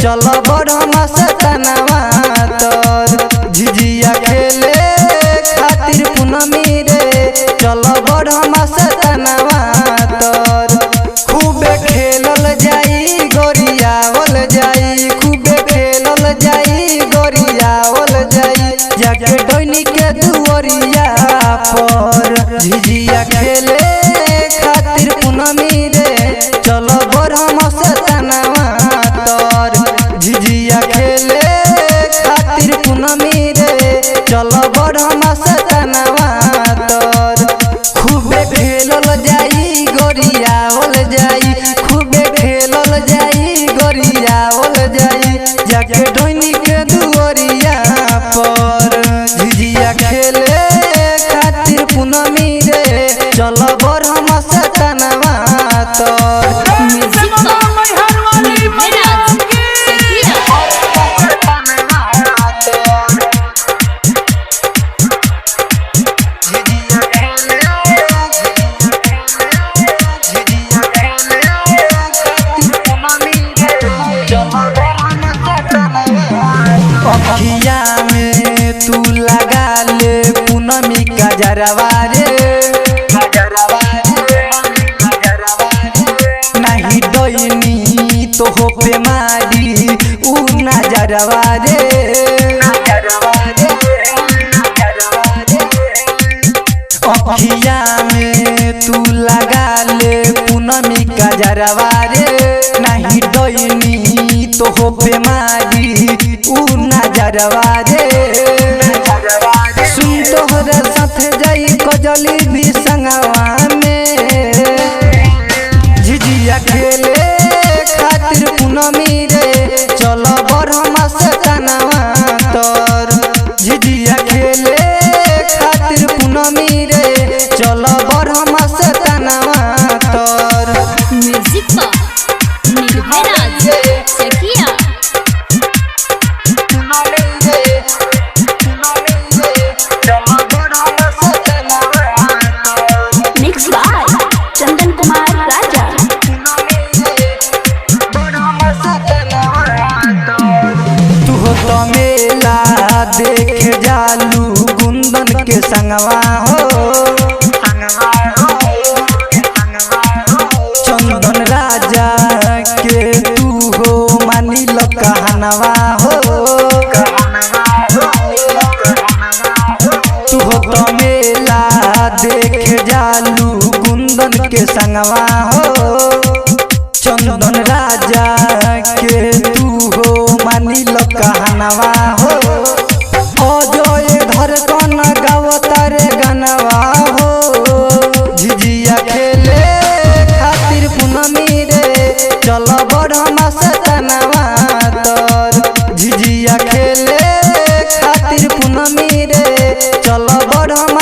चल बड़मा सतनवा तर झिझिया खेले खातिर पूनमी रे चल बड़मा सतनवा तर खूबे खेलल जाई गोरियावल जाई खूबे खेलल जाई गोरियावल जाई जाके डोनी के दुवरिया पर झिझिया खेले खातिर पूनमी रे चल बड़मा सतनवा तर झिझिया खेले खातिर पूनमी रे चल बड़मा सतनवा तर खूबे खेलल जाई गोरियावल जाई खूबे खेलल जाई गोरियावल जाई जाके डोनी के दुवरिया पर झिझिया खेले खातिर पूनमी रे चल बड़मा सतनवा तर अखिया में तू लगा ले पूनमी का जरवा रे नहीं डोनी तो हो पे मारी ऊ नजरवा रे अखिया में तू लगा ले पूनमी का जरवा रे नहीं डोनी तो हो पे मारी ऊ नजरवा रे सुन तोहरा साथ जाई कजली भी संगवा में झिझिया खेले खातिर पूनमी रे चल बड़मा सतनवा तर झिझिया खेले खातिर पूनमी रे चल बड़मा सतनवा तर म्यूजिक निर्भराज सखिया मिक्स बाय चंदन कुमार राजा तू तो मेला देख जालू गुंदन के संगवा हो चंदन राजा के तू हो मानिल कहनवा हो तू तो मेला देख जालू गुंदन के संगवा हो चंदन राजा के तू हो मानिल कहनवा हो अजय धड़कन गावतार गनवा हो झिझिया खेले खातिर पूनमी रे चल बड़मा सतनवा तर झिझिया खेले खातिर पूनमी रे चल बड़मा